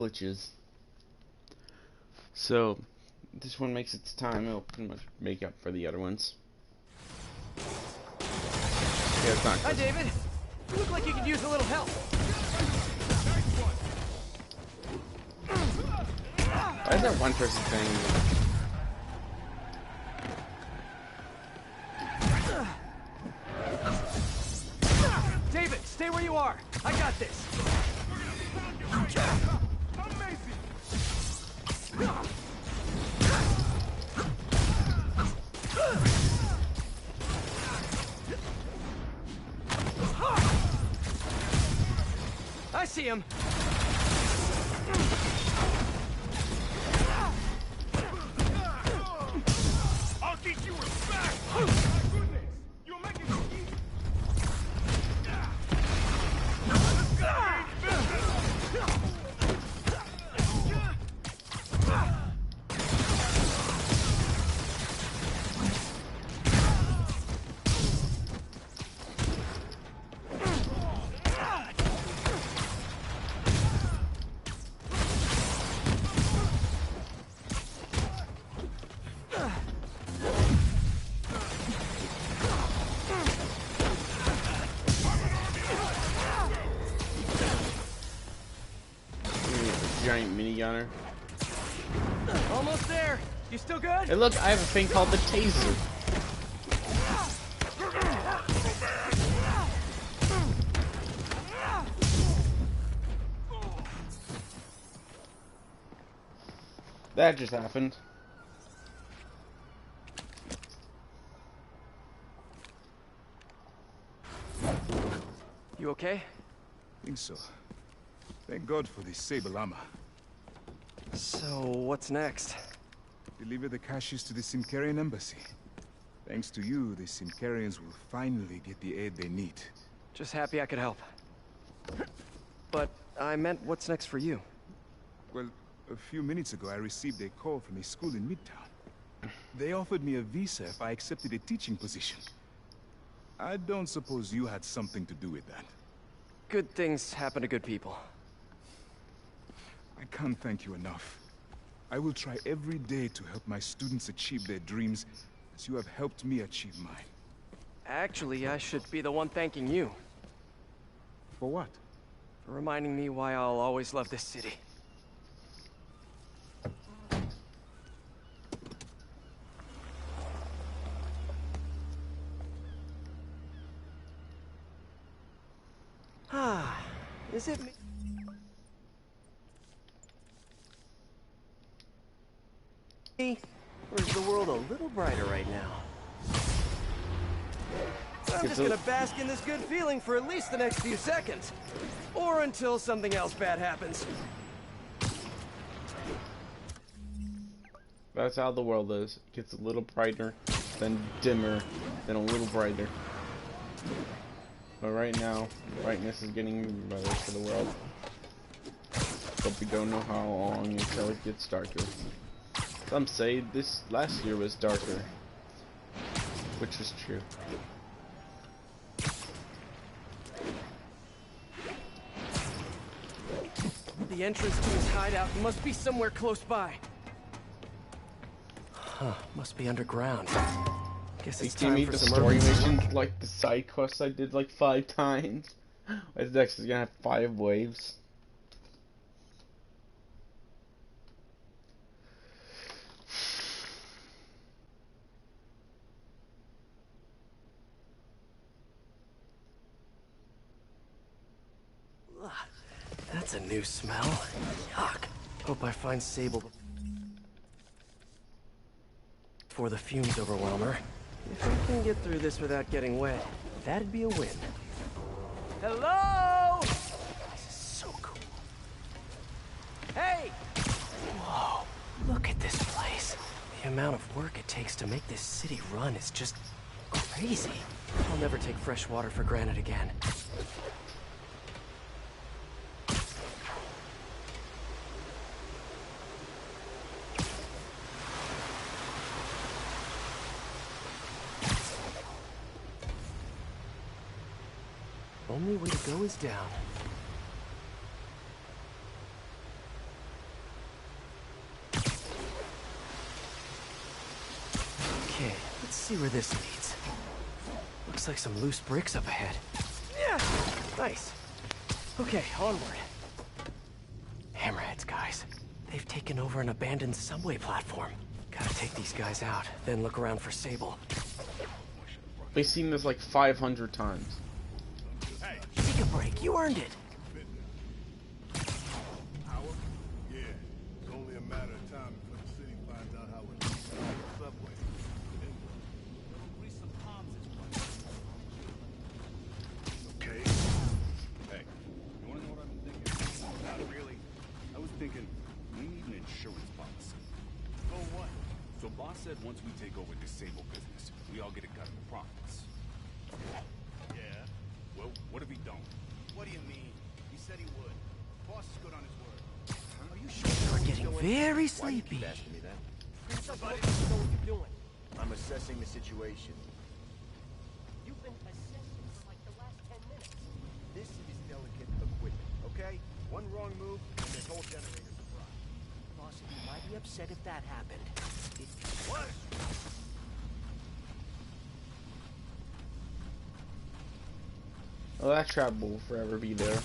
glitches. So this one makes its time. It'll pretty much make up for the other ones. Yeah, it's not. Hi, David. You look like you could use a little help. Why is that one person saying? David, stay where you are. I got this. I see him. I'll teach you respect! My goodness! You're making it easy! Giant minigunner. Almost there. You still good? Hey, look, I have a thing called the taser. That just happened. You okay? Think so. Thank God for this Sable armor. So, what's next? Deliver the caches to the Symkarian embassy. Thanks to you, the Symkarians will finally get the aid they need. Just happy I could help. But I meant what's next for you? Well, a few minutes ago I received a call from a school in Midtown. They offered me a visa if I accepted a teaching position. I don't suppose you had something to do with that. Good things happen to good people. I can't thank you enough. I will try every day to help my students achieve their dreams as you have helped me achieve mine. Actually, I should be the one thanking you. For what? For reminding me why I'll always love this city. Ah, is it me? Or is the world a little brighter right now? I'm just gonna bask in this good feeling for at least the next few seconds. Or until something else bad happens. That's how the world is. It gets a little brighter, then dimmer, then a little brighter. But right now, brightness is getting better for the world. But we don't know how long until it gets darker. Some say this last year was darker, which is true. The entrance to his hideout must be somewhere close by. Huh, must be underground. Guess it's They gave time me for the some story emergency missions, work. like the side quests I did like 5 times. What's next? Is gonna have 5 waves. Ugh, that's a new smell. Yuck. Hope I find Sable before the fumes overwhelm her. If I can get through this without getting wet, that'd be a win. Hello? This is so cool. Hey! Whoa, look at this place. The amount of work it takes to make this city run is just crazy. I'll never take fresh water for granted again. Only way to go is down. Let's see where this leads. Looks like some loose bricks up ahead. Yeah, nice. Okay, onward. Hammerheads, guys. They've taken over an abandoned subway platform. Gotta take these guys out, then look around for Sable. We've seen this like 500 times. Hey, take a break. You earned it. Yeah, it's only a matter of time before the city finds out how it is. Subway. Okay. Hey, you wanna know what I've been thinking? Not really. I was thinking, we need an insurance policy. Oh, what? So boss said once we take over this Sable business, we all get a cut of the profits. Yeah. Well, what if he don't? What do you mean? He said he would. Boss is good on his word. Are you sure you're getting very sleepy? Asking me that. Somebody know what you're doing. I'm assessing the situation. You've been assessing for like the last 10 minutes. This is delicate equipment, okay? One wrong move, and this whole generator's a fry. Boss, you might be upset if that happened. What? Well, that trap will forever be there.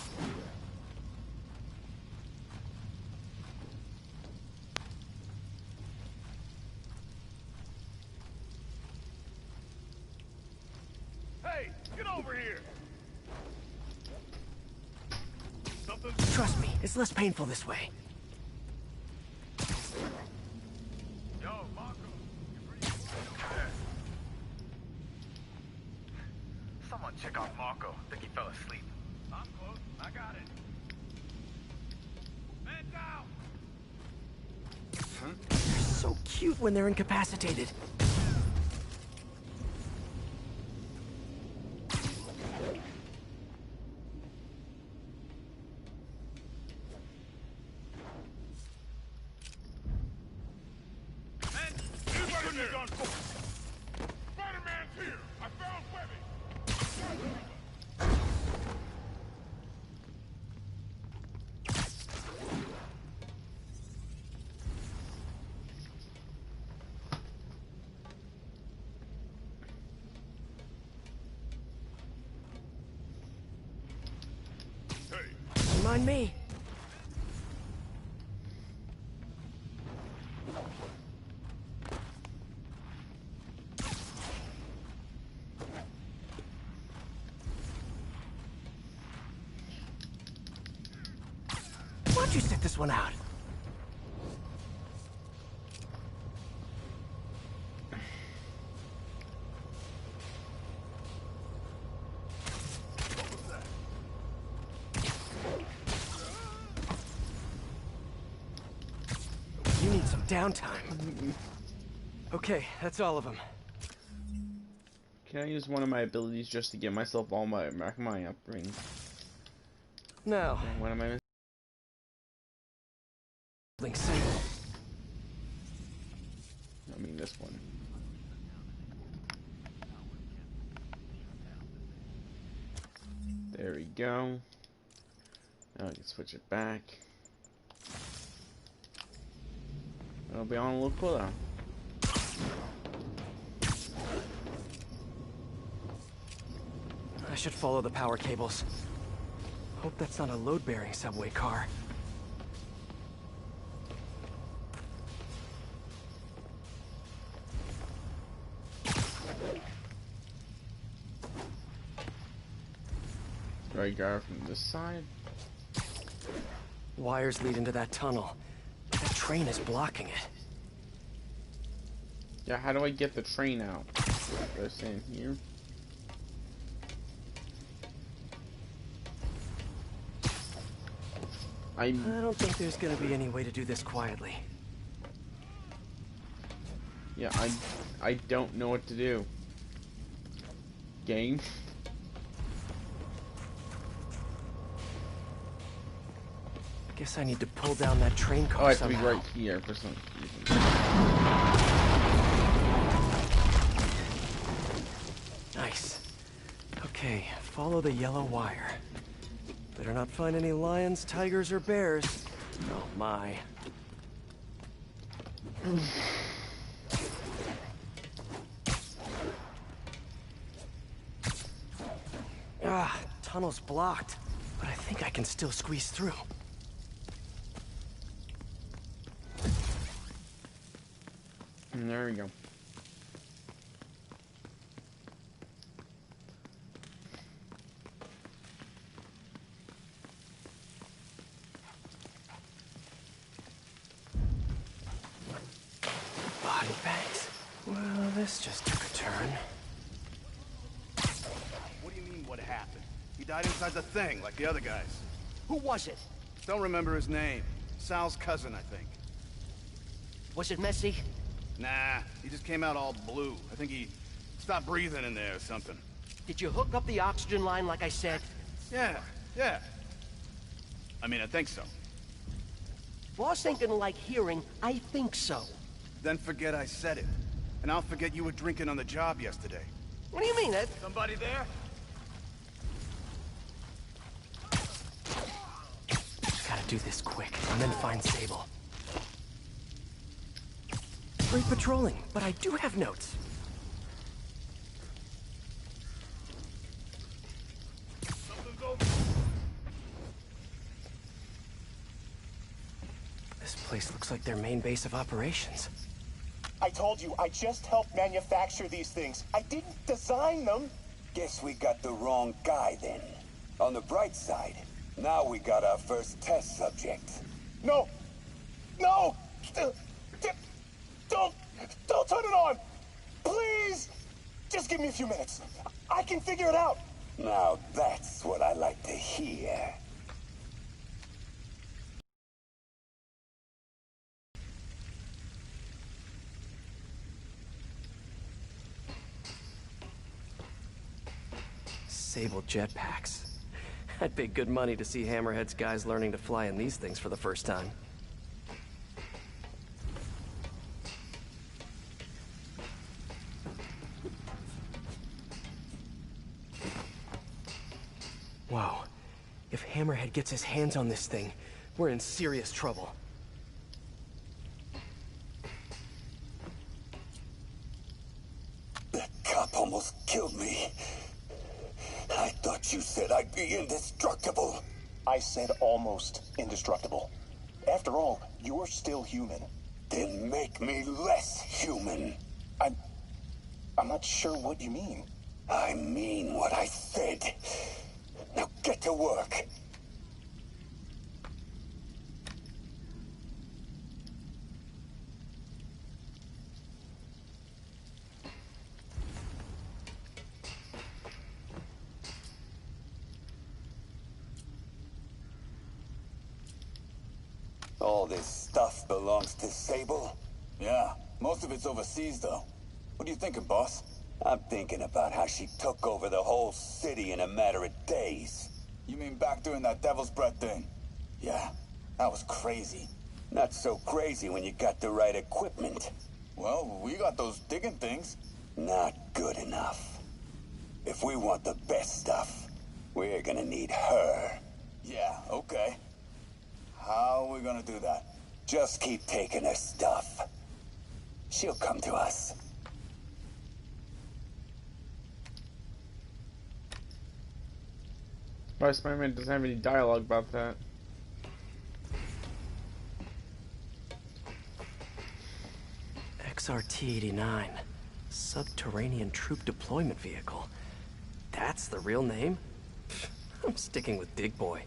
Hey, get over here! Something... Trust me, it's less painful this way. Yo, Marco, you pretty over there. Someone check out Marco. Think he fell asleep. I'm close. I got it. Man down! They're so cute when they're incapacitated. Man, you shouldn't have gone for it. Spider-Man's here! I found Webby! Hey, Mind me. Why'd you sit this one out? You need some downtime. Okay, that's all of them. Can I use one of my abilities just to get myself all my upgrades? Now, What am I missing? Sable. I mean this one. There we go. Now I can switch it back. It'll be on a little cooldown. I should follow the power cables. Hope that's not a load-bearing subway car. Right guard from this side. Wires lead into that tunnel. That train is blocking it. Yeah, how do I get the train out? Do I stand here? I don't think there's gonna be any way to do this quietly. Yeah, I don't know what to do. Game. Guess I need to pull down that train car Oh, I have to be somehow. right here for some reason. Nice. Okay, follow the yellow wire. Better not find any lions, tigers, or bears. Oh my. tunnel's blocked, but I think I can still squeeze through. And there we go. Body bags. Well, this just took a turn. What do you mean, what happened? He died inside the thing, like the other guys. Who was it? Don't remember his name. Sal's cousin, I think. Was it messy? Nah, he just came out all blue. I think he stopped breathing in there or something. Did you hook up the oxygen line like I said? Yeah. I mean, I think so. Boss ain't gonna like hearing, I think so. Then forget I said it. And I'll forget you were drinking on the job yesterday. What do you mean, Ed? Somebody there? Gotta do this quick, and then find Sable. Great patrolling, but I do have notes. Something's over. This place looks like their main base of operations. I told you, I just helped manufacture these things. I didn't design them. Guess we got the wrong guy then. On the bright side, now we got our first test subject. No! No! Don't turn it on! Please! Just give me a few minutes. I can figure it out. Now that's what I like to hear. Sable jetpacks. I'd pay good money to see Hammerhead's guys learning to fly in these things for the first time. Whoa. If Hammerhead gets his hands on this thing, we're in serious trouble. That cop almost killed me. I thought you said I'd be indestructible. I said almost indestructible. After all, you're still human. Then make me less human. I'm not sure what you mean. I mean what I said. Now get to work. All this stuff belongs to Sable? Yeah, most of it's overseas, though. What are you thinking, boss? I'm thinking about how she took over the whole city in a matter of days. You mean back during that Devil's Breath thing? Yeah, that was crazy. Not so crazy when you got the right equipment. Well, we got those digging things. Not good enough. If we want the best stuff, we're gonna need her. Yeah, okay. How are we gonna do that? Just keep taking her stuff. She'll come to us. Why Spider-Man doesn't have any dialogue about that? XRT-89. Subterranean Troop Deployment Vehicle. That's the real name? I'm sticking with Big Boy.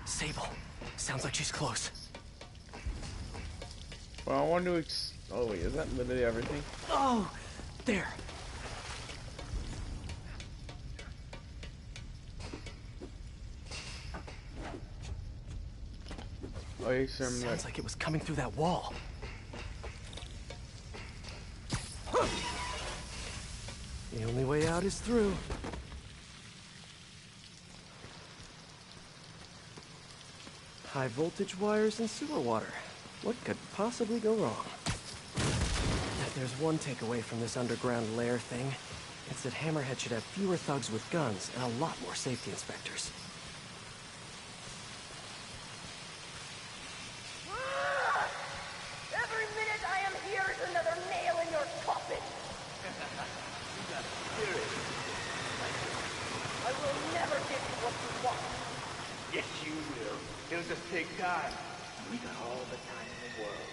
Sable. Sounds like she's close. Well, I want to oh wait, is that literally everything? Oh! There! Oh, you sure Sounds like it was coming through that wall. The only way out is through. High voltage wires and sewer water. What could possibly go wrong? If there's one takeaway from this underground lair thing, it's that Hammerhead should have fewer thugs with guns and a lot more safety inspectors. Every minute I am here is another nail in your Yes, you will. It'll just take time. We got all the time in the world.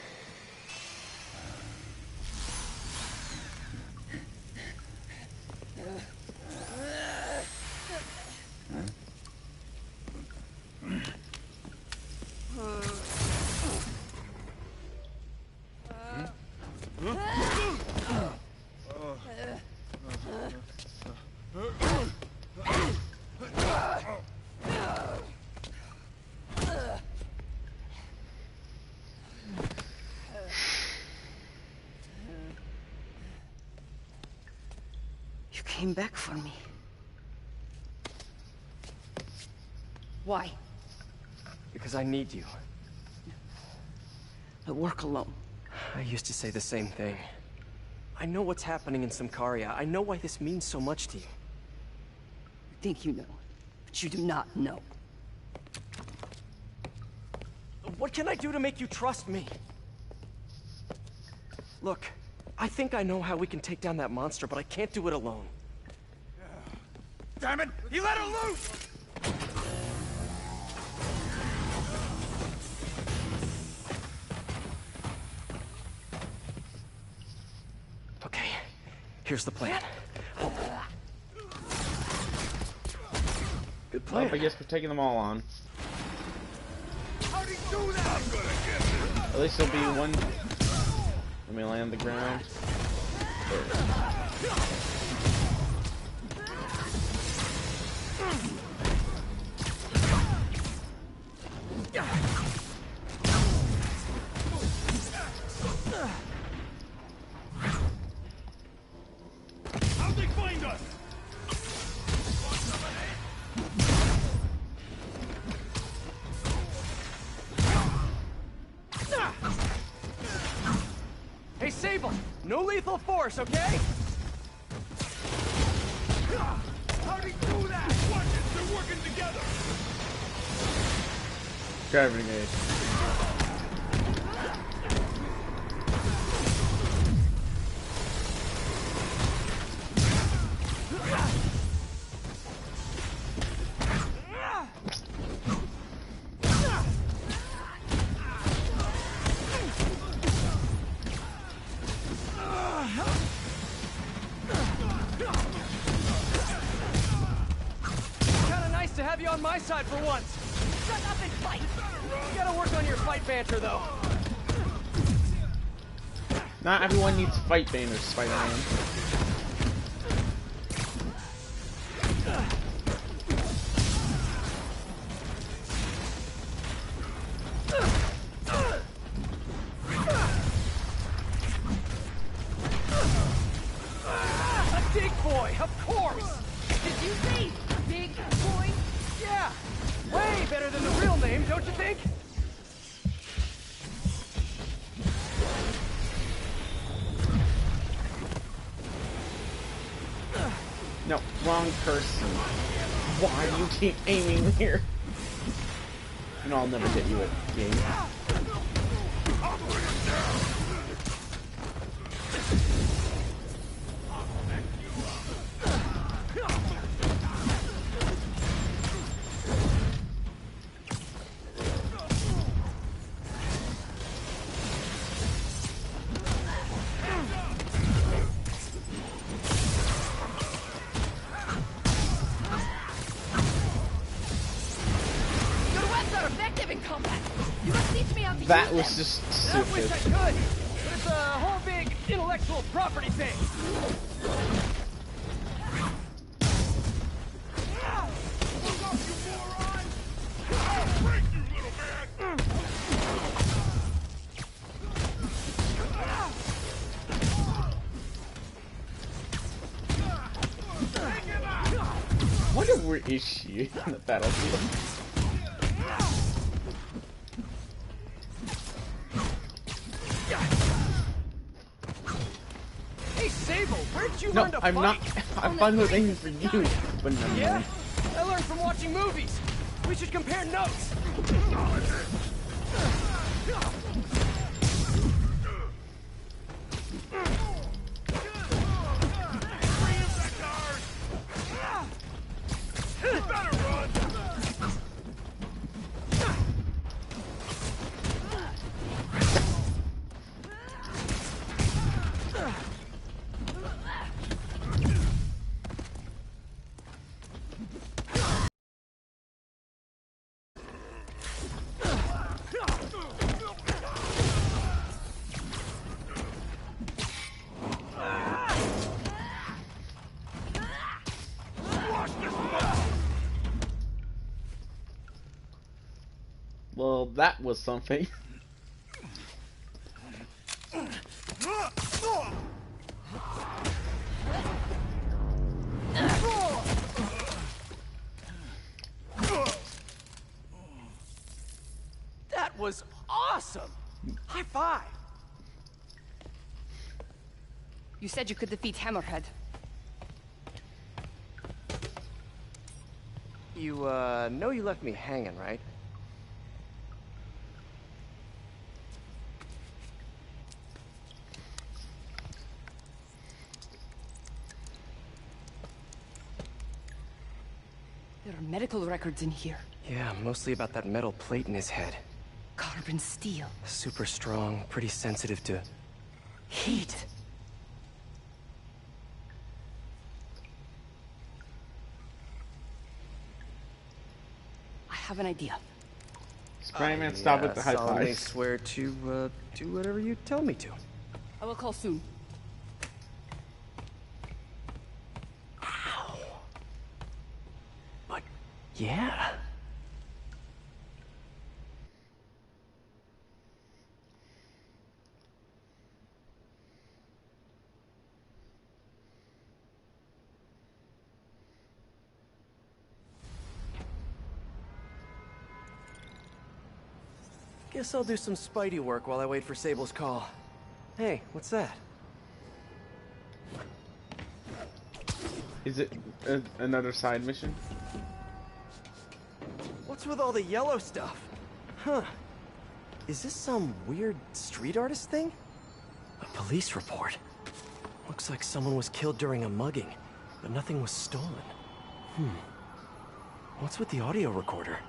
You came back for me. Why? Because I need you. I work alone. I used to say the same thing. I know what's happening in Symkaria. I know why this means so much to you. You think you know, but you do not know. What can I do to make you trust me? Look, I think I know how we can take down that monster, but I can't do it alone. Damn it! He let her loose! Okay, here's the plan. Good plan. Well, I guess we're taking them all on. How'd he do that? I'm gonna get him. At least there'll be one. Let me land the ground. How'd they find us? Hey, Sable! No lethal force, okay? How'd he do that? Watch it! They're working together! Gravity gauge. Kinda nice to have you on my side for once. Shut up and fight! You gotta work on your fight banter, though. Not everyone needs fight banners, Spider-Man. A big boy, of course! Did you say big boy? Yeah! Way better than the real name, don't you think? No, wrong person. Why do you keep aiming here? And I'll never get you a game. Your webs are effective in combat. You must teach me how to That use was them. just I wish I stupid. could, but it's a whole big intellectual property thing. Break, you little man! Where is she on the battlefield? Hey, Sable, where'd you No, learn to I'm fight? not. I'm fun with aiming for you, but no. Yeah? I learned from watching movies. We should compare notes. Better run! Well, that was something. That was awesome! High five! You said you could defeat Hammerhead. You, know you left me hanging, right? There are medical records in here. Yeah, mostly about that metal plate in his head. Carbon steel. Super strong, pretty sensitive to Heat. I have an idea. Spider-Man, stop with the high solemnly fives. swear to, do whatever you tell me to. I will call soon. Ow. But, yeah. Guess I'll do some Spidey work while I wait for Sable's call. Hey, what's that? Is it another side mission? What's with all the yellow stuff? Huh. Is this some weird street artist thing? A police report. Looks like someone was killed during a mugging, but nothing was stolen. What's with the audio recorder?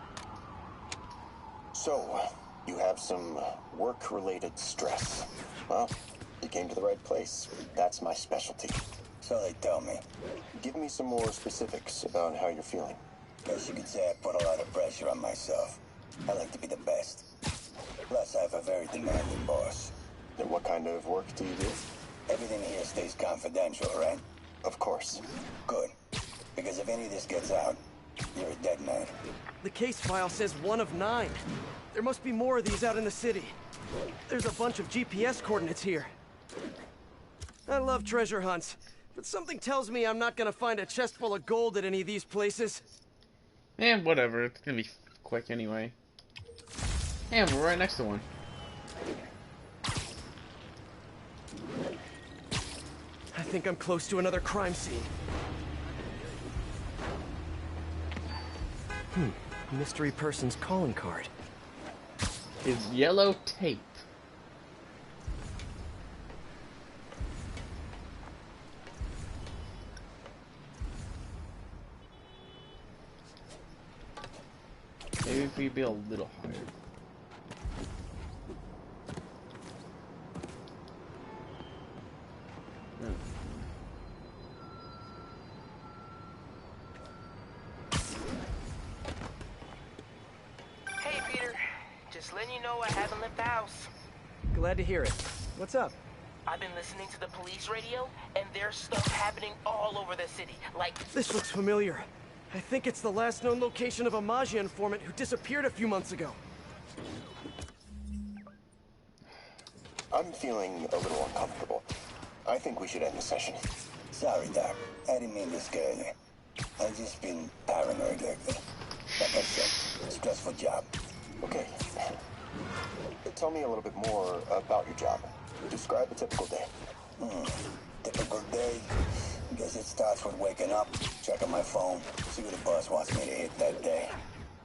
So, you have some work-related stress. Well, you came to the right place. That's my specialty. So they tell me. Give me some more specifics about how you're feeling. Guess you could say I put a lot of pressure on myself. I like to be the best. Plus, I have a very demanding boss. And what kind of work do you do? Everything here stays confidential, right? Of course. Good. Because if any of this gets out, you're a dead man. The case file says 1 of 9. There must be more of these out in the city. There's a bunch of GPS coordinates here. I love treasure hunts, but something tells me I'm not gonna find a chest full of gold at any of these places. And whatever, it's gonna be quick anyway. And we're right next to one. I think I'm close to another crime scene. Mystery person's calling card. Is yellow tape. Maybe if we be a little higher. Hey, Peter. Just letting you know I haven't left the house. Glad to hear it. What's up? I've been listening to the police radio, and there's stuff happening all over the city. Like, This looks familiar. I think it's the last known location of a Maggia informant who disappeared a few months ago. I'm feeling a little uncomfortable. I think we should end the session. Sorry, Doc. I didn't mean to scare you. I've just been paranoid lately. Like I said, stressful job. Okay. Tell me a little bit more about your job. Describe a typical day. Typical day? Guess it starts with waking up, checking my phone, see what the boss wants me to hit that day.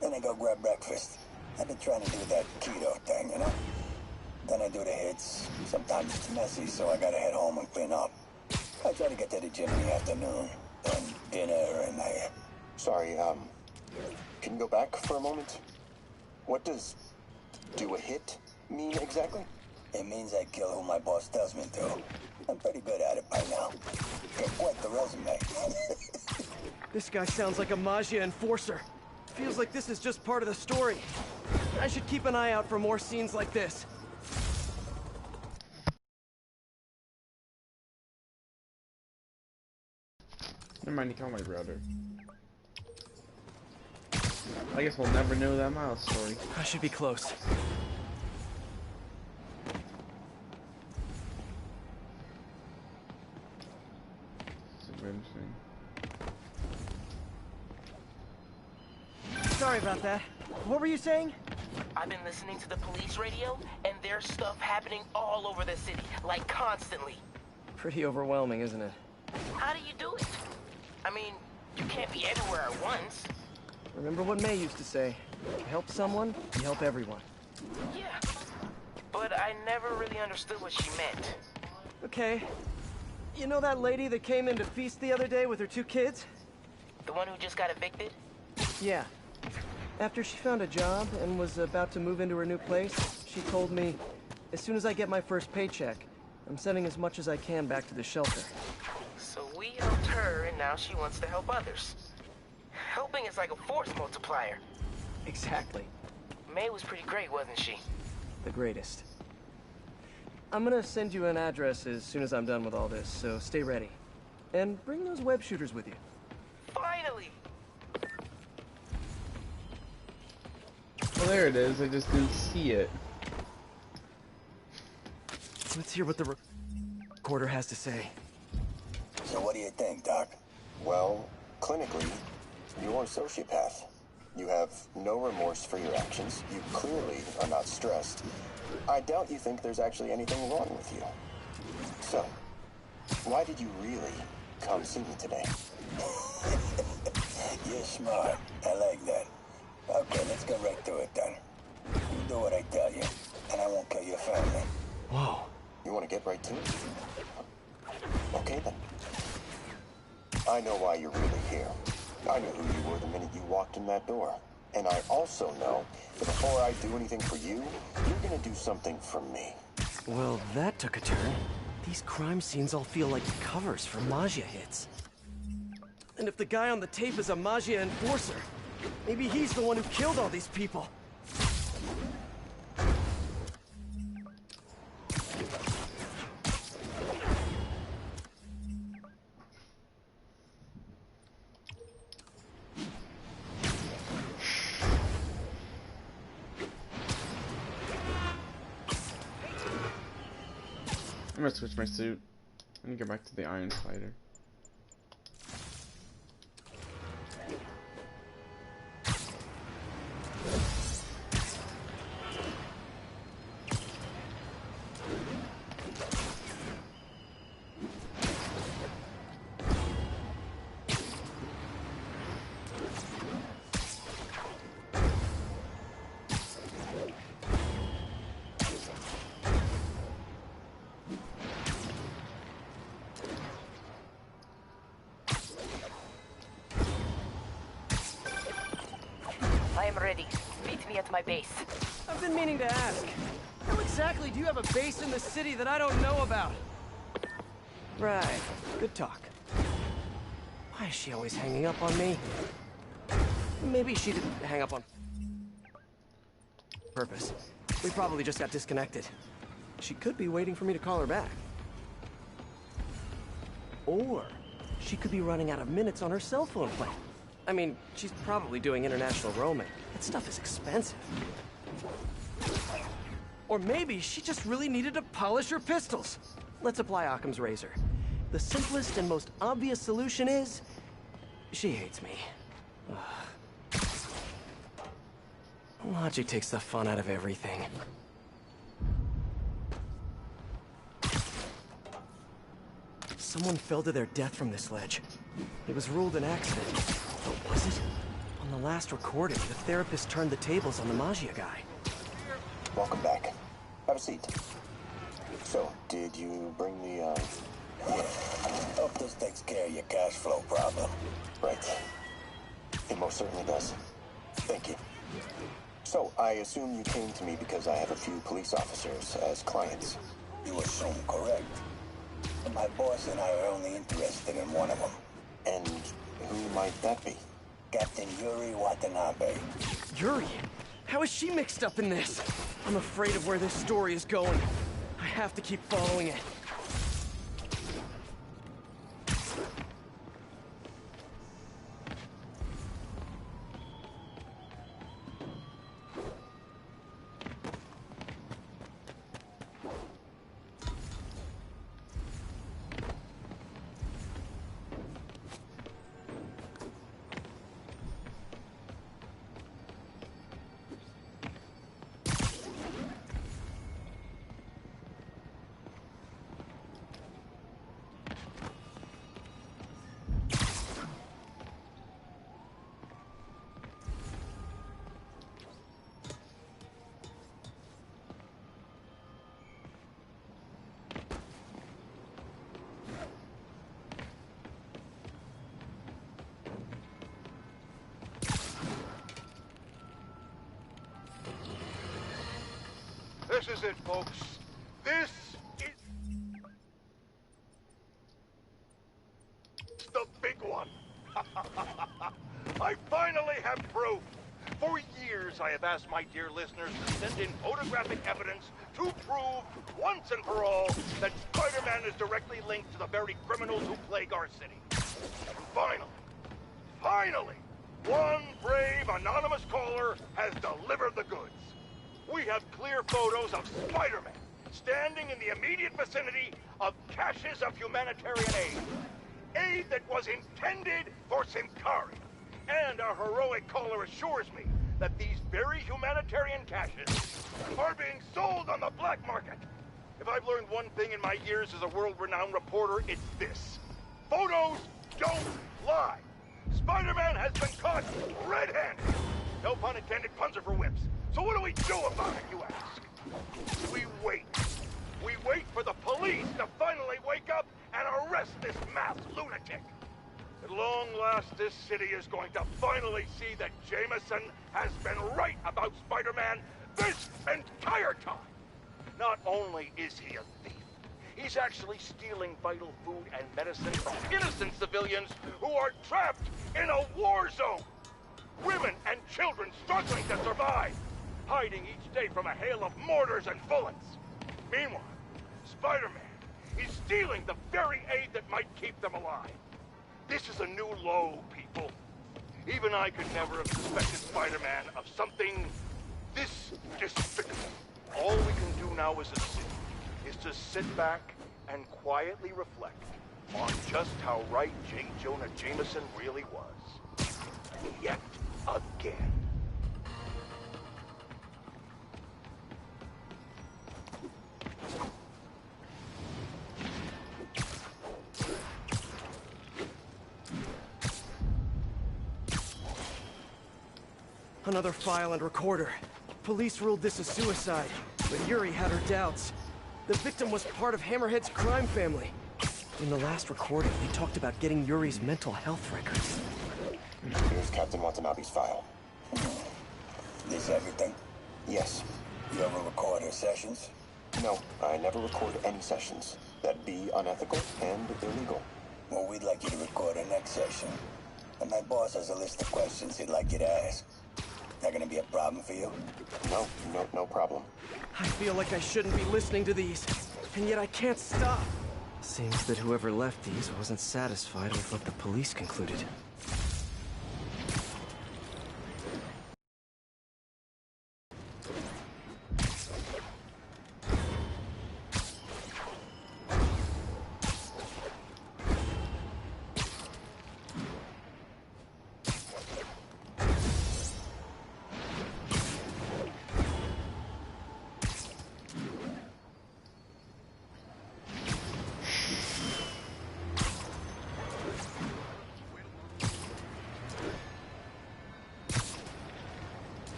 Then I go grab breakfast. I've been trying to do that keto thing, you know? Then I do the hits. Sometimes it's messy, so I gotta head home and clean up. I try to get to the gym in the afternoon, then dinner, and I... Sorry, can you go back for a moment? What does do a hit mean exactly? It means I kill who my boss tells me to. I'm pretty good at it by now. Got quite the resume. This guy sounds like a Maggia enforcer. Feels like this is just part of the story. I should keep an eye out for more scenes like this. Never mind, you call my brother. I guess we'll never know that Miles story. I should be close. Super interesting. Sorry about that. What were you saying? I've been listening to the police radio, and there's stuff happening all over the city, like constantly. Pretty overwhelming, isn't it? How do you do it? I mean, you can't be everywhere at once. Remember what May used to say. You help someone, you help everyone. Yeah, but I never really understood what she meant. Okay. You know that lady that came in to feast the other day with her 2 kids? The one who just got evicted? Yeah. After she found a job and was about to move into her new place, she told me, as soon as I get my first paycheck, I'm sending as much as I can back to the shelter. So we helped her, and now she wants to help others. Helping is like a force multiplier. Exactly. May was pretty great, wasn't she? The greatest. I'm gonna send you an address as soon as I'm done with all this, so stay ready. And bring those web shooters with you. Finally! Well, there it is. I just didn't see it. Let's hear what the recorder has to say. So what do you think, Doc? Well, clinically, you're a sociopath. You have no remorse for your actions. You clearly are not stressed. I doubt you think there's actually anything wrong with you. So, why did you really come see me today? You're smart. I like that. Okay, let's get right to it then. You do what I tell you, and I won't kill your family. Whoa. You want to get right to it? Okay then. I know why you're really here. I knew who you were the minute you walked in that door. And I also know that before I do anything for you, you're gonna do something for me. Well, that took a turn. These crime scenes all feel like covers for Maggia hits. And if the guy on the tape is a Maggia enforcer, maybe he's the one who killed all these people. I'm gonna switch my suit and get back to the Iron Spider. I am ready. Meet me at my base. I've been meaning to ask. How exactly do you have a base in the city that I don't know about? Right. Good talk. Why is she always hanging up on me? Maybe she didn't hang up on purpose. We probably just got disconnected. She could be waiting for me to call her back. Or she could be running out of minutes on her cell phone plan. I mean, she's probably doing international roaming. That stuff is expensive. Or maybe she just really needed to polish her pistols. Let's apply Occam's razor. The simplest and most obvious solution is... she hates me. Ugh. Logic takes the fun out of everything. Someone fell to their death from this ledge. It was ruled an accident. But was it? On the last recording, the therapist turned the tables on the Maggia guy. Welcome back. Have a seat. So, did you bring the, Hope this takes care of your cash flow problem. Right. It most certainly does. Thank you. So, I assume you came to me because I have a few police officers as clients. You assume correct. But my boss and I are only interested in one of them. And who might that be? Captain Yuri Watanabe. Yuri? How is she mixed up in this? I'm afraid of where this story is going. I have to keep following it. This is it, folks. This is the big one. I finally have proof. For years, I have asked my dear listeners to send in photographic evidence to prove, once and for all, that Spider-Man is directly linked to the very criminals who plague our city. And finally, one brave anonymous caller has delivered the goods. We have clear photos of Spider-Man standing in the immediate vicinity of caches of humanitarian aid. Aid that was intended for Symkaria. And our heroic caller assures me that these very humanitarian caches are being sold on the black market. If I've learned one thing in my years as a world-renowned reporter, it's this. Photos don't lie. Spider-Man has been caught red-handed. No pun intended, puns are for whips. So what do we do about it, you ask? We wait. We wait for the police to finally wake up and arrest this mass lunatic. At long last, this city is going to finally see that Jameson has been right about Spider-Man this entire time. Not only is he a thief, he's actually stealing vital food and medicine from innocent civilians who are trapped in a war zone. Women and children struggling to survive, hiding each day from a hail of mortars and bullets. Meanwhile, Spider-Man is stealing the very aid that might keep them alive. This is a new low, people. Even I could never have suspected Spider-Man of something this despicable. All we can do now as a city is to sit back and quietly reflect on just how right J. Jonah Jameson really was. Yet again. Another file and recorder. Police ruled this a suicide, but Yuri had her doubts. The victim was part of Hammerhead's crime family. In the last recording, they talked about getting Yuri's mental health records. Here's Captain Watanabe's file. This everything? Yes. You ever record her sessions? No, I never record any sessions. That'd be unethical and illegal. Well, we'd like you to record our next session. And my boss has a list of questions he'd like you to ask. That gonna be a problem for you? No problem. I feel like I shouldn't be listening to these, and yet I can't stop. Seems that whoever left these wasn't satisfied with what the police concluded.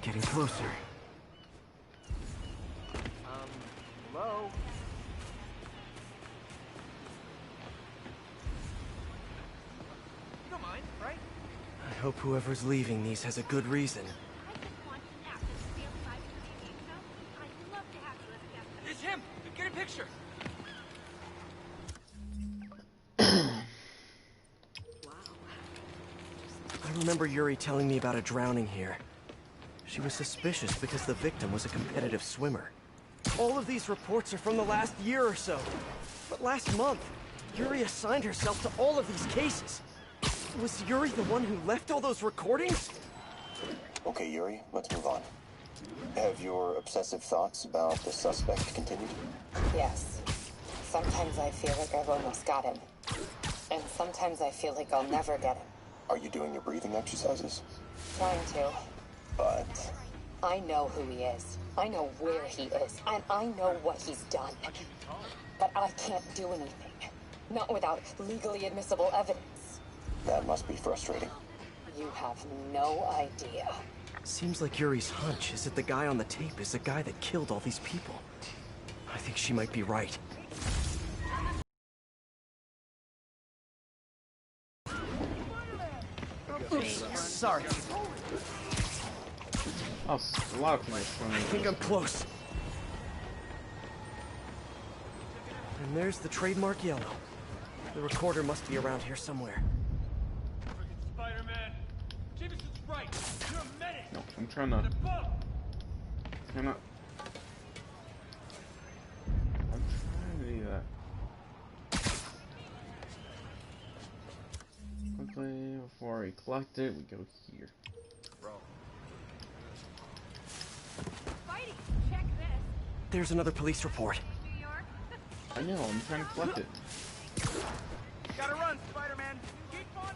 Getting closer. Hello? You don't mind, right? I hope whoever's leaving these has a good reason. It's him! Get a picture! I remember Yuri telling me about a drowning here. She was suspicious because the victim was a competitive swimmer. All of these reports are from the last year or so. But last month, Yuri assigned herself to all of these cases. Was Yuri the one who left all those recordings? Okay, Yuri, let's move on. Have your obsessive thoughts about the suspect continued? Yes. Sometimes I feel like I've almost got him. And sometimes I feel like I'll never get him. Are you doing your breathing exercises? Trying to. But I know who he is. I know where he is. And I know what he's done. But I can't do anything. Not without legally admissible evidence. That must be frustrating. You have no idea. Seems like Yuri's hunch is that the guy on the tape is the guy that killed all these people. I think she might be right. sorry. Oh, a lot of people. I think I'm close. And there's the trademark yellow. The recorder must be around here somewhere. Spider-Man! Jameson's right! You're a menace! No, I'm trying to... I'm trying to do that. Quickly, before we collect it, we go here. Spidey, check this. There's another police report. New York. I know, I'm trying to collect it. Gotta run, Spider-Man! Keep on,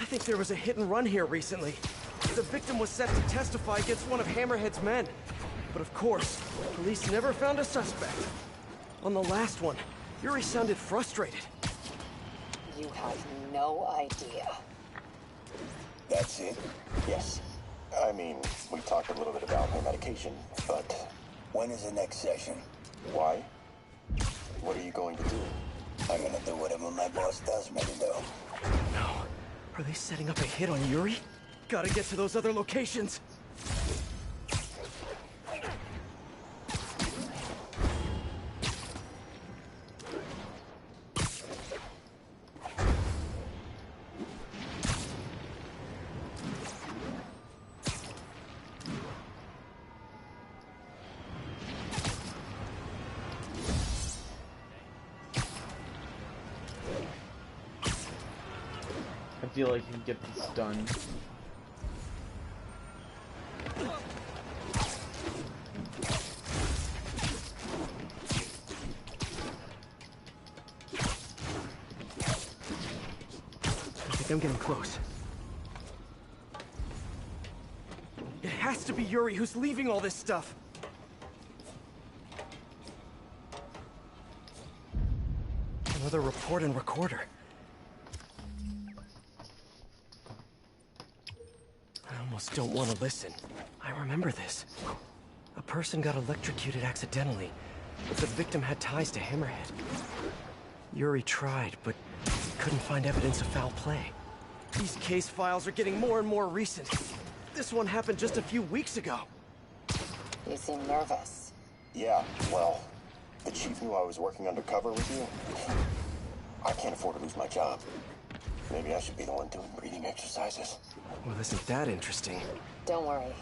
I think there was a hit and run here recently. The victim was set to testify against one of Hammerhead's men. But of course, police never found a suspect. On the last one, Yuri sounded frustrated. You have no idea. That's it? Yes. I mean, we talked a little bit about her medication, but... When is the next session? Why? What are you going to do? I'm gonna do whatever my boss tells me to do. No. Are they setting up a hit on Yuri? Gotta get to those other locations. I feel like I can get this done. I think I'm getting close. It has to be Yuri who's leaving all this stuff. Another report and recorder. I almost don't want to listen. I remember this. A person got electrocuted accidentally, but the victim had ties to Hammerhead. Yuri tried, but couldn't find evidence of foul play. These case files are getting more and more recent. This one happened just a few weeks ago. You seem nervous. Yeah, well, the chief knew I was working undercover with you. I can't afford to lose my job. Maybe I should be the one doing breathing exercises. Well, isn't that interesting? Don't worry.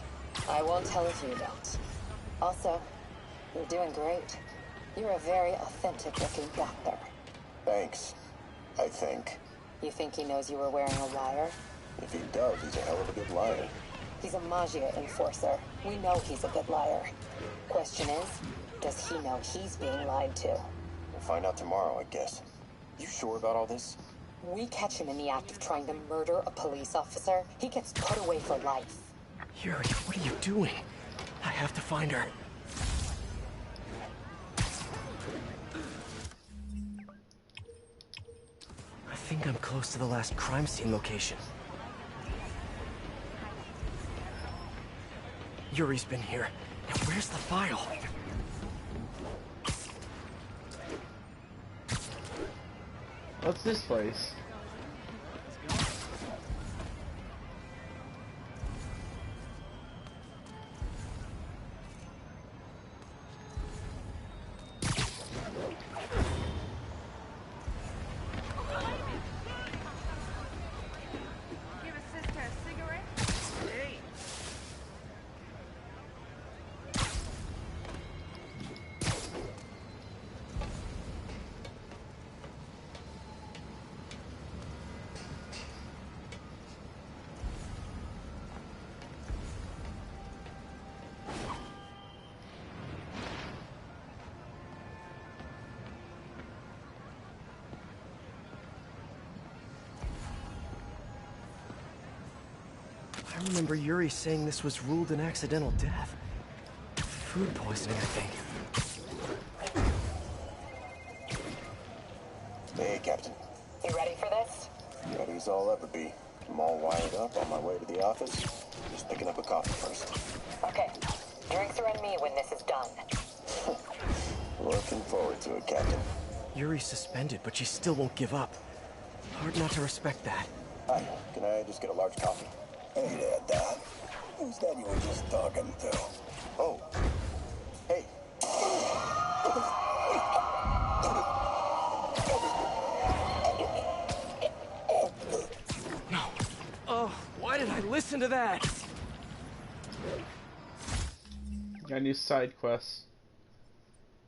I won't tell if you don't. Also, you're doing great. You're a very authentic-looking doctor. Thanks. I think. You think he knows you were wearing a wire? If he does, he's a hell of a good liar. He's a Maggia enforcer. We know he's a good liar. Question is, does he know he's being lied to? We'll find out tomorrow, I guess. You sure about all this? We catch him in the act of trying to murder a police officer, he gets put away for life. Yuri, what are you doing? I have to find her. I think I'm close to the last crime scene location. Yuri's been here. Now where's the file? What's this place? Give a sister a cigarette? Hey. I remember Yuri saying this was ruled an accidental death. Food poisoning, I think. Hey, Captain. You ready for this? Ready as I'll ever be. I'm all wired up on my way to the office. Just picking up a coffee first. Okay. Drinks are on me when this is done. Looking forward to it, Captain. Yuri's suspended, but she still won't give up. Hard not to respect that. Hi, can I just get a large coffee? Hey there, Dad. Who's that you were just talking to? Oh. Hey. No. Oh, why did I listen to that? Got new side quests.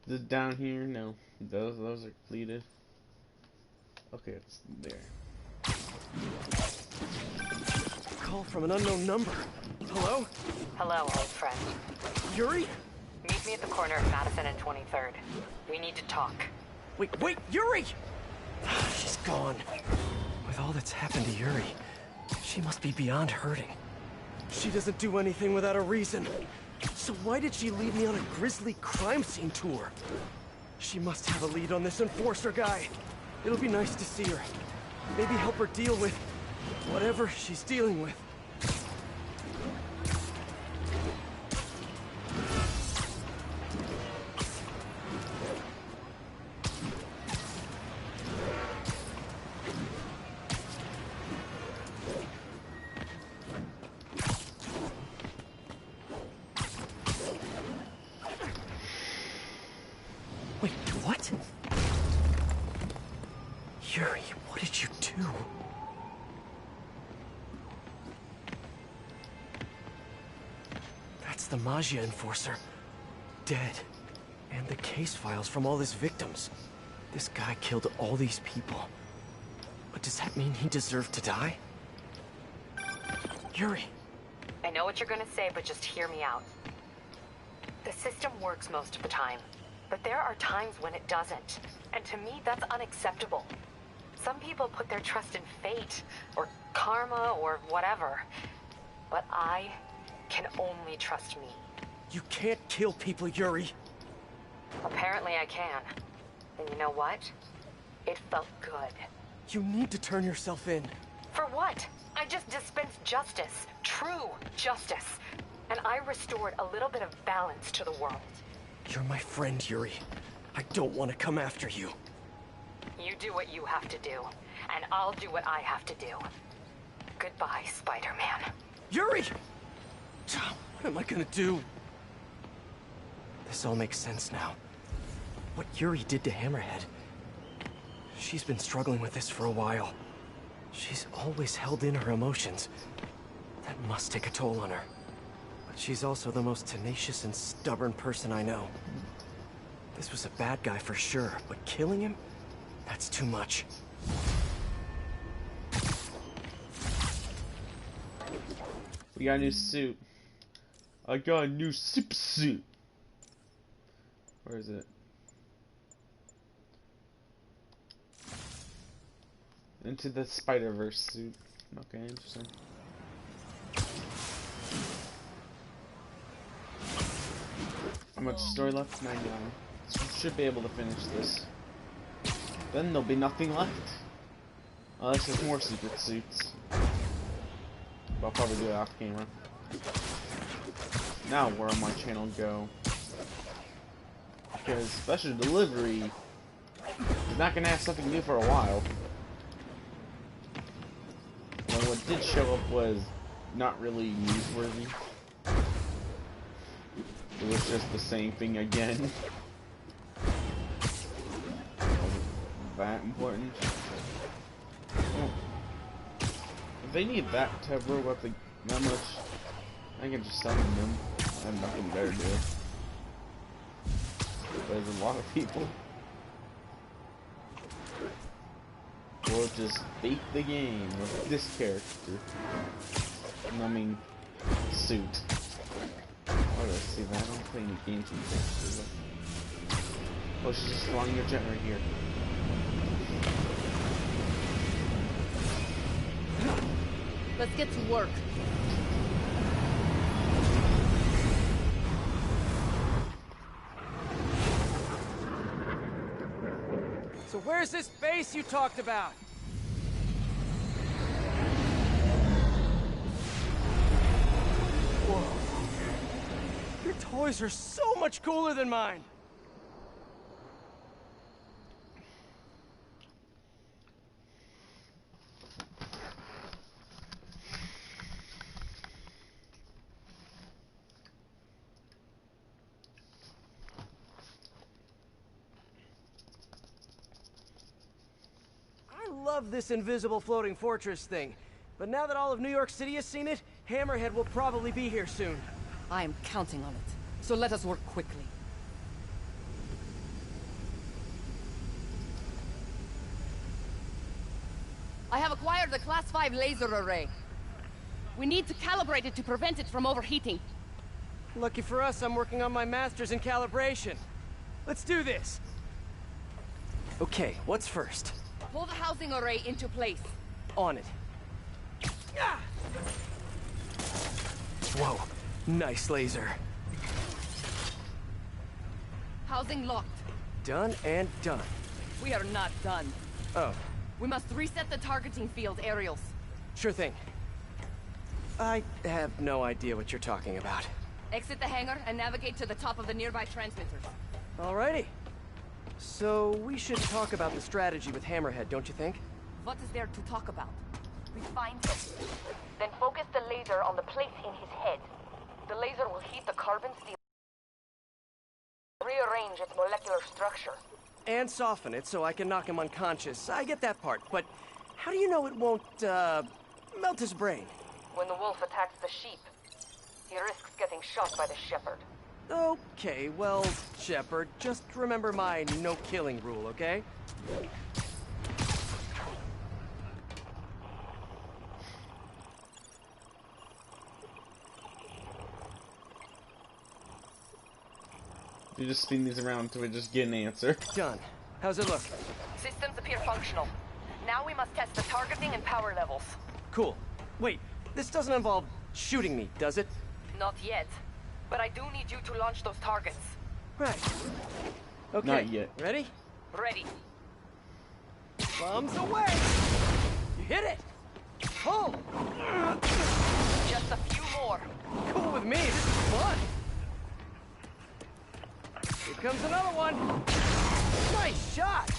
Is it down here? No. Those are completed. Okay, it's there. Call from an unknown number. Hello? Hello, old friend. Yuri? Meet me at the corner of Madison and 23rd. We need to talk. Wait, Yuri! She's gone. With all that's happened to Yuri, she must be beyond hurting. She doesn't do anything without a reason. So why did she leave me on a grisly crime scene tour? She must have a lead on this enforcer guy. It'll be nice to see her. Maybe help her deal with whatever she's dealing with. Wait, what? Yuri, what did you do? That's the Maggia enforcer. Dead. And the case files from all his victims. This guy killed all these people. But does that mean he deserved to die? Yuri. I know what you're gonna say, but just hear me out. The system works most of the time, but there are times when it doesn't. And to me, that's unacceptable. Some people put their trust in fate, or karma, or whatever. But I can only trust me. You can't kill people, Yuri. Apparently I can. And you know what? It felt good. You need to turn yourself in. For what? I just dispensed justice. True justice. And I restored a little bit of balance to the world. You're my friend, Yuri. I don't want to come after you. You do what you have to do, and I'll do what I have to do. Goodbye, Spider-Man. Yuri! What am I gonna do? This all makes sense now. What Yuri did to Hammerhead. She's been struggling with this for a while. She's always held in her emotions. That must take a toll on her. But she's also the most tenacious and stubborn person I know. This was a bad guy for sure, but killing him? That's too much. We got a new suit. I got a new super suit. Where is it? Into the Spider-Verse suit. Okay, interesting. How much story left? 99. So we should be able to finish this. Then there'll be nothing left. Unless there's more secret suits. But I'll probably do it off camera. Now where will my channel go? Because special delivery is not gonna have something new for a while. And what did show up was not really newsworthy. It was just the same thing again. That important. Oh. If they need that to roll up that much, I can just summon them. I have nothing better to do. There's a lot of people. Or just beat the game with this character. I mean, suit. Oh, let's see that. I don't play any games with characters. Oh, she's just flying your jet right here. Let's get to work. So where's this base you talked about? Whoa. Your toys are so much cooler than mine. love this invisible floating fortress thing. But now that all of New York City has seen it, Hammerhead will probably be here soon. I am counting on it. So let us work quickly. I have acquired the Class 5 laser array. We need to calibrate it to prevent it from overheating. Lucky for us, I'm working on my master's in calibration. Let's do this. Okay, what's first? Pull the housing array into place. On it. Whoa, nice laser. Housing locked. Done and done. We are not done. Oh. We must reset the targeting field aerials. Sure thing. I have no idea what you're talking about. Exit the hangar and navigate to the top of the nearby transmitters. Alrighty. So, we should talk about the strategy with Hammerhead, don't you think? What is there to talk about? We find him. Then focus the laser on the place in his head. The laser will heat the carbon steel, rearrange its molecular structure. And soften it so I can knock him unconscious. I get that part, but how do you know it won't, melt his brain? When the wolf attacks the sheep, he risks getting shot by the shepherd. Okay, well, Shepard, just remember my no-killing rule, okay? You just spin these around until we just get an answer. Done. How's it look? Systems appear functional. Now we must test the targeting and power levels. Cool. Wait, this doesn't involve shooting me, does it? Not yet. But I do need you to launch those targets. Right. Okay. Not yet. Ready? Ready. Bombs away! You hit it! Pull! Just a few more. Cool with me, this is fun! Here comes another one! Nice shot!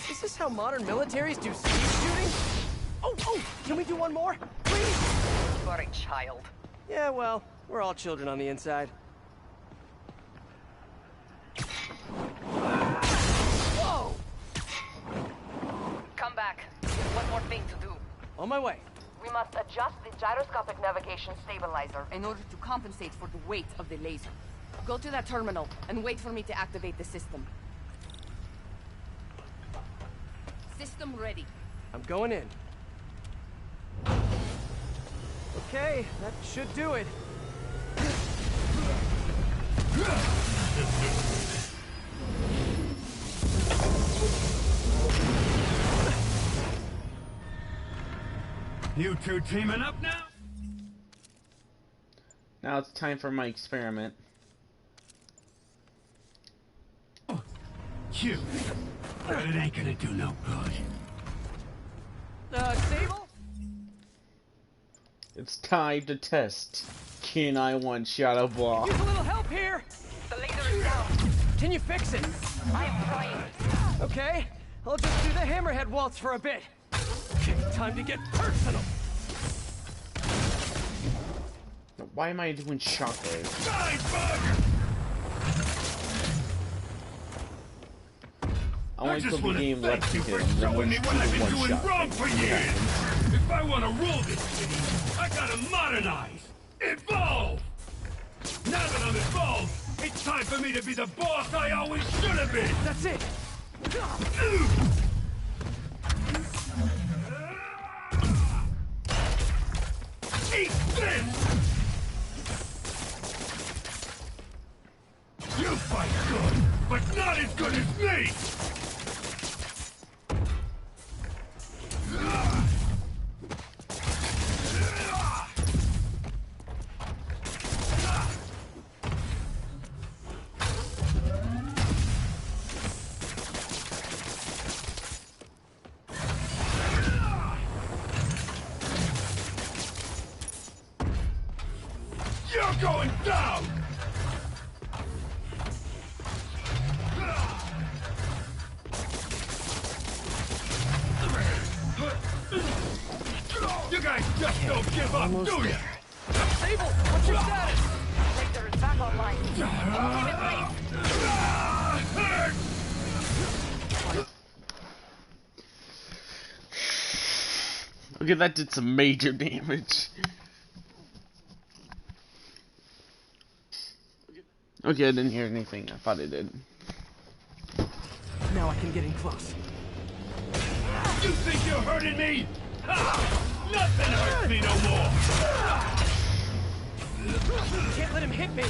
Is this how modern militaries do speed shooting? Oh, can we do one more? Please? You are a child. Yeah, well, we're all children on the inside. Whoa! Come back. One more thing to do. On my way. We must adjust the gyroscopic navigation stabilizer In order to compensate for the weight of the laser. Go to that terminal and wait for me to activate the system. System ready. I'm going in. Okay, that should do it. You two teaming up now? Now it's time for my experiment. You. But it ain't gonna do no good. Sable? It's time to test. Can I one-shot a block? Use a little help here! The laser is down. Can you fix it? I am trying. Okay, I'll just do the hammerhead waltz for a bit. Okay, time to get personal. Why am I doing shockwaves? Die, bug! I want to the game left to him. Showing me what I've been doing wrong for years. If I want to rule this city, I gotta modernize, evolve. Now that I'm involved, it's time for me to be the boss I always should have been. That's it. Eat this! You fight good, but not as good as me! You're going down! You guys just don't give up, do you? Sable, what's your status? Laser is back online. Keep it late. Okay, that did some major damage. Okay, I didn't hear anything. I thought it did. Now I can get in close. You think you're hurting me? Ha! Nothing hurts me no more! Can't let him hit me!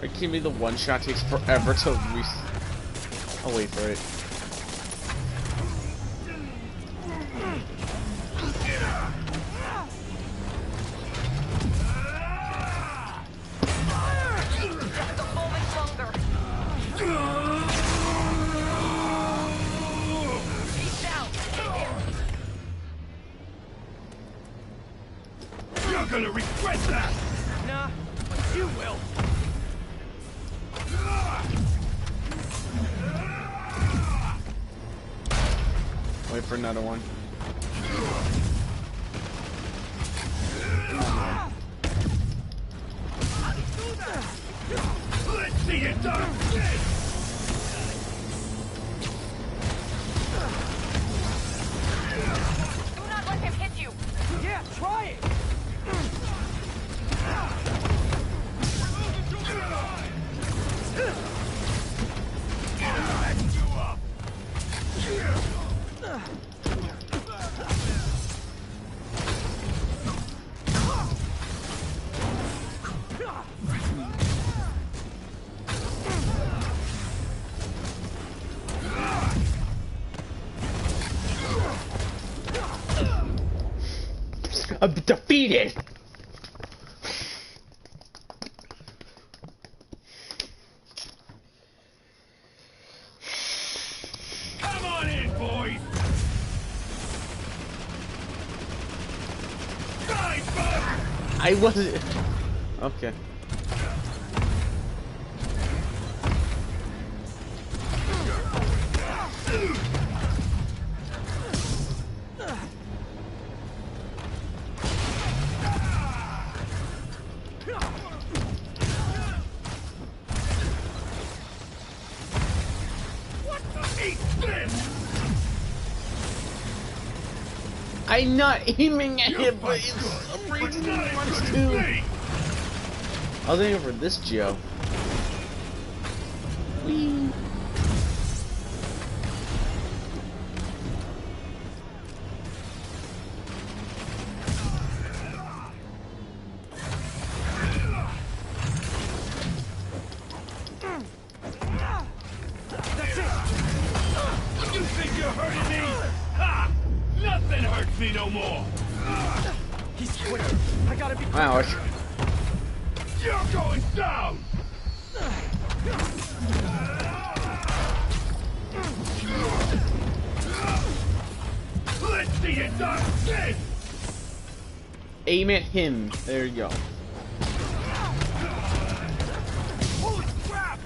Are you kidding me? The one shot takes forever to I'll wait for it. You're gonna regret that! Nah, but you will! Wait for another one. Let's see you done this! Do not let him hit you! Yeah, try it! I'm defeated! Come on in, boys! Die, bud! I wasn't... Okay. I'm not aiming at him, but it's some reason he wants to. I was aiming for this Joe. Whee! That's it! You think you're hurting me? Ha! Nothing hurts me no more! He's quick. I gotta be quick. Wow. You're going down! Let's see you done this! Aim at him. There you go. Holy crap!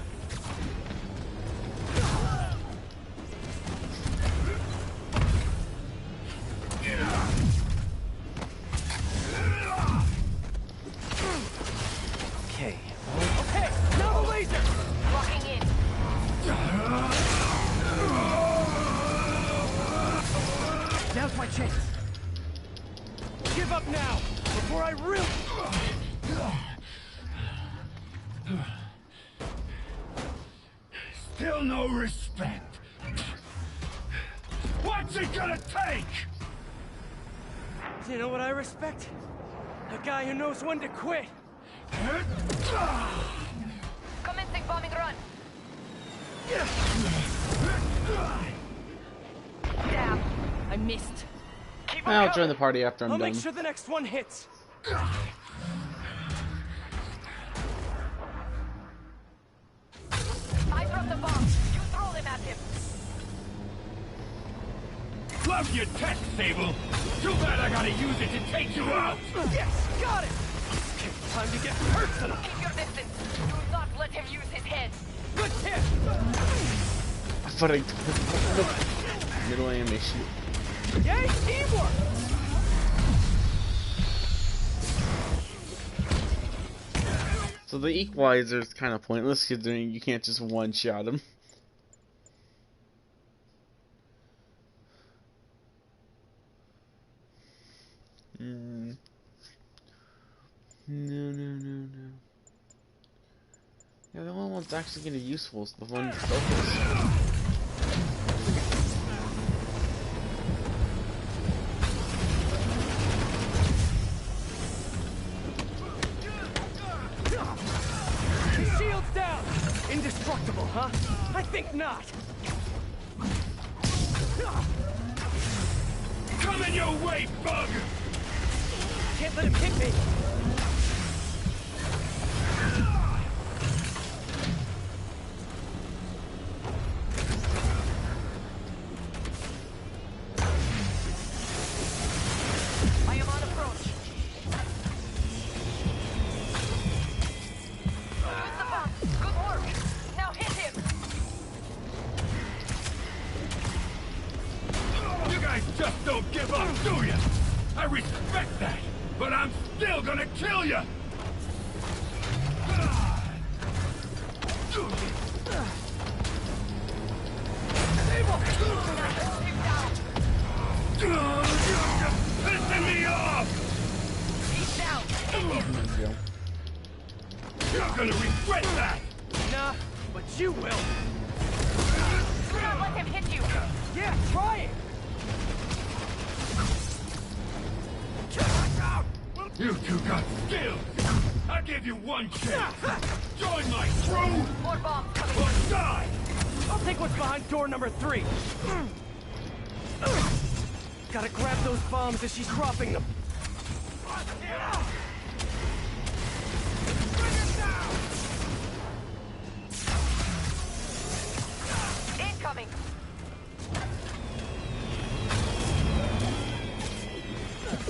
Okay. Okay, now the laser! Locking in. Now's my chance. Give up now, before I really... Still no respect. What's it gonna take? You know what I respect? A guy who knows when to quit. Commencing bombing run. Damn, I missed. I'll join the party after I'm I'll done. make sure the next one hits. I dropped the bomb. You throw them at him. love your tech, Sable. Too bad I gotta use it to take you out. Yes, got it. Okay, time to get personal. Keep your distance. Do not let him use his head. Good hit. I thought I middle animation. Yay, teamwork. So the equalizer is kind of pointless because you can't just one-shot him. No. Yeah, the only one that's actually going to be useful is the one focus. Shield's down! Indestructible, huh? I think not! Coming your way, bug! Can't let him hit me! I am on approach. Use the bomb. Good work. Now hit him. You guys just don't give up, do ya? I respect that, but I'm still gonna kill ya! Pissing me off! He's down. Hit him. You're gonna regret that! Nah, but you will. Do not let him hit you. Yeah, try it! You two got skills! I'll give you one chance! Join my crew! More bombs coming. Or die! I'll take what's behind door number 3. Gotta grab those bombs as she's dropping them. Incoming.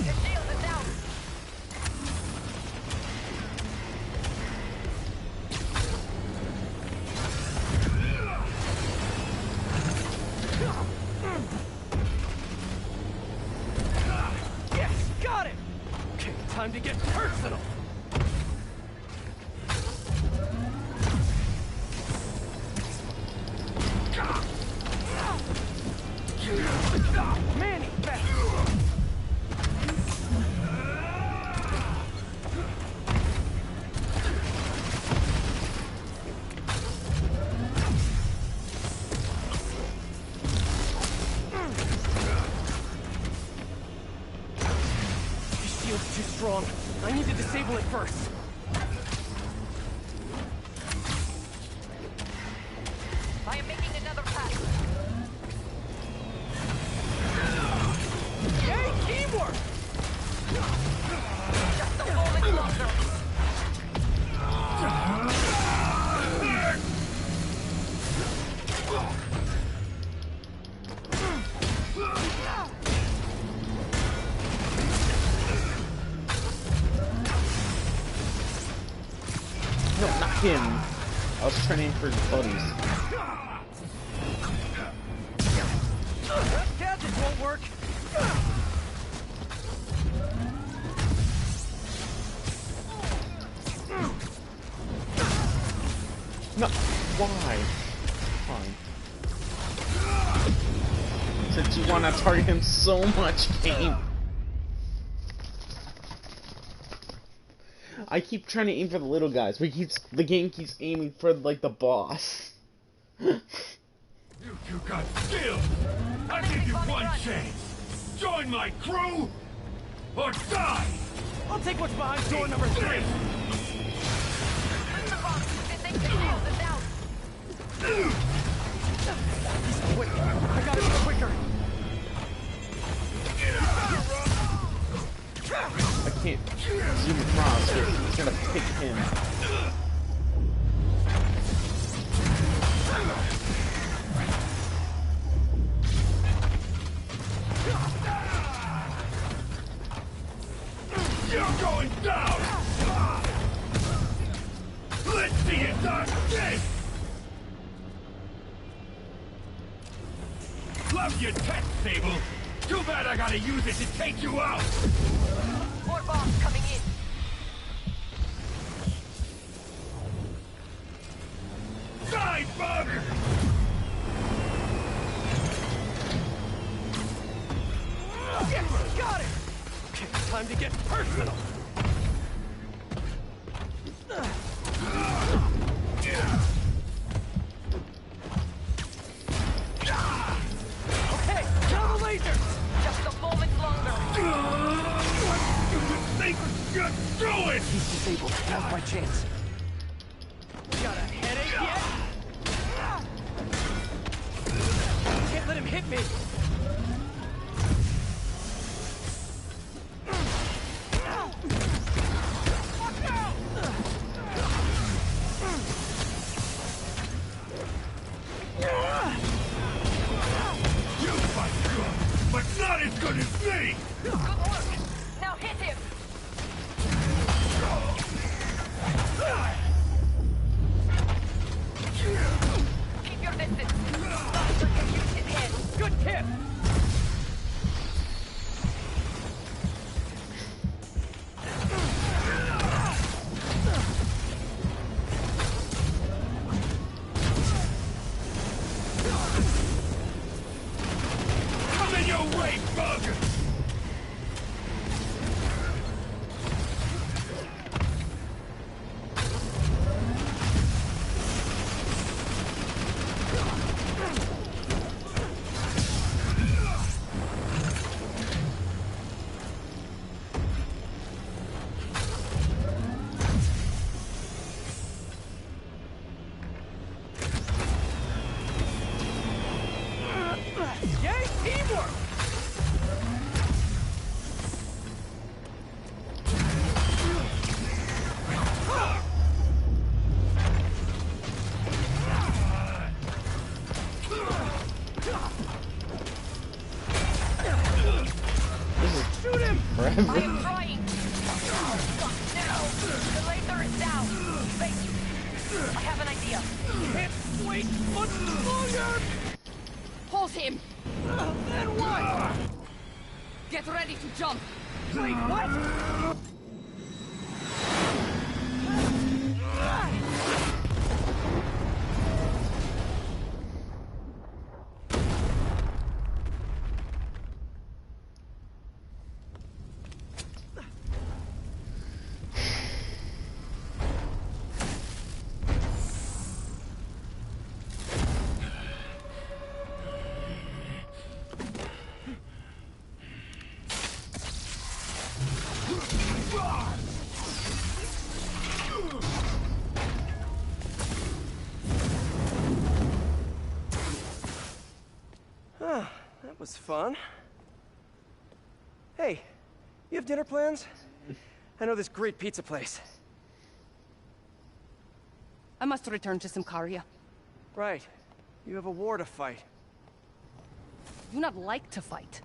Your shield is down. Yes, got it! Okay, time to get personal. Manny, back! His shield's too strong. I need to disable it first. I am making another pass. Yay, teamwork! Just a moment longer. No, not him. I was trying to aim for his buddies. That gadget won't work. No, why? Fine. Since you want to target him so much, game. I keep trying to aim for the little guys, but the game keeps aiming for like the boss. You two got skills! I'll give you one chance! Join my crew! Or die! I'll take what's behind door number 3. Use the bomb. They think the shield is down. He's quick. I gotta be quicker. I can't zoom across, so it's gonna pick him. you done this! Love your tech, Sable. Too bad I gotta use it to take you out. More bombs coming in. Die, bug! Yes, got it! Okay, time to get personal! Okay, kill the lasers! Just a moment longer. Think you're doing? He's disabled. Now's my chance. Got a headache yet? Can't let him hit me! You fight good, but not as good as me! Good work. Now hit him. Keep your distance. Monster can use his head. Good tip! Come in your way, bug! Yay, teamwork! Shoot him! I am trying. No, the laser is down. Wait. I have an idea. Can't wait much longer! Hold him! Then what? Get ready to jump! Wait, what? That was fun. Hey, you have dinner plans? I know this great pizza place. I must return to Symkaria. Right. You have a war to fight. I do not like to fight.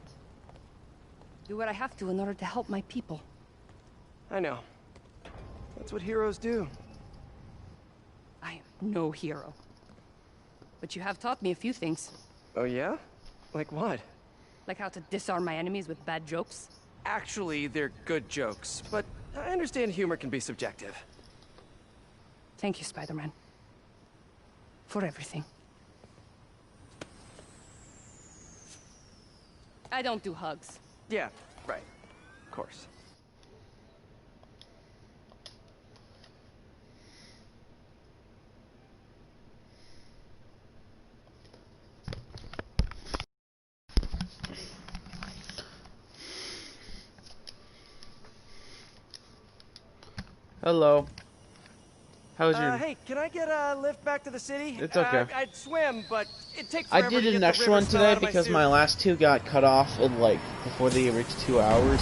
Do what I have to in order to help my people. I know. That's what heroes do. I am no hero. But you have taught me a few things. Oh yeah? Like what? Like how to disarm my enemies with bad jokes. Actually, they're good jokes, but I understand humor can be subjective. Thank you, Spider-Man. For everything. I don't do hugs. Yeah, right. Of course. Hello. How's your... Hey, can I get a lift back to the city? It's okay. I'd swim, but it'd take I forever did to get an the extra river one smell today out of because suit. my last two got cut off in, like, before they reached 2 hours.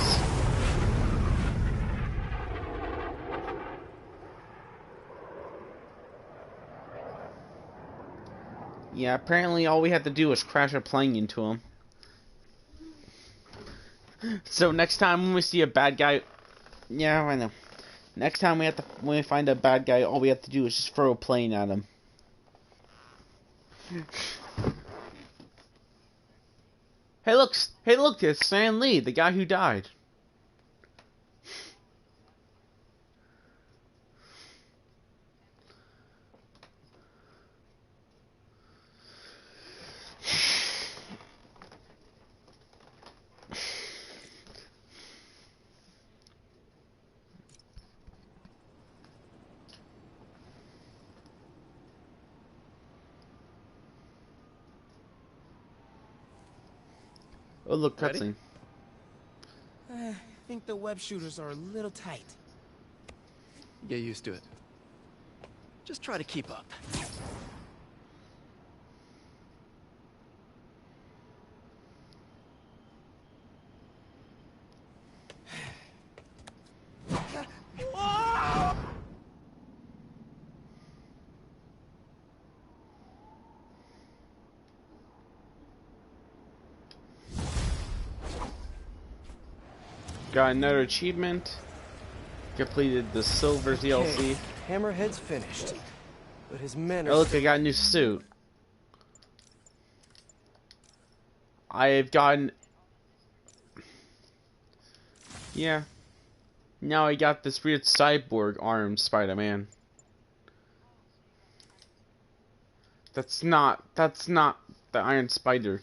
Yeah, apparently all we had to do was crash a plane into him. So next time when we see a bad guy... Yeah, I know. Next time when we find a bad guy, all we have to do is just throw a plane at him. Hey look, it's Stan Lee, the guy who died. Oh look, cutscene. I think the web shooters are a little tight. Get used to it. Just try to keep up. Got another achievement. Completed the silver DLC. Hammerhead's finished. But his men are... Oh look, I got a new suit. I have gotten... Yeah. Now I got this weird cyborg arm Spider-Man. That's not the Iron Spider.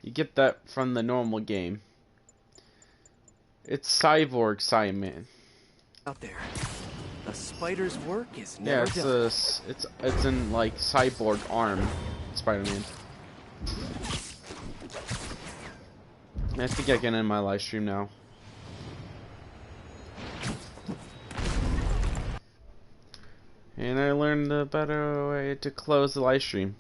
You get that from the normal game. It's Cyborg Simon. Out there. A spider's work is never done. It's in like cyborg arm Spider-Man. I think I can end my live stream now. And I learned a better way to close the live stream.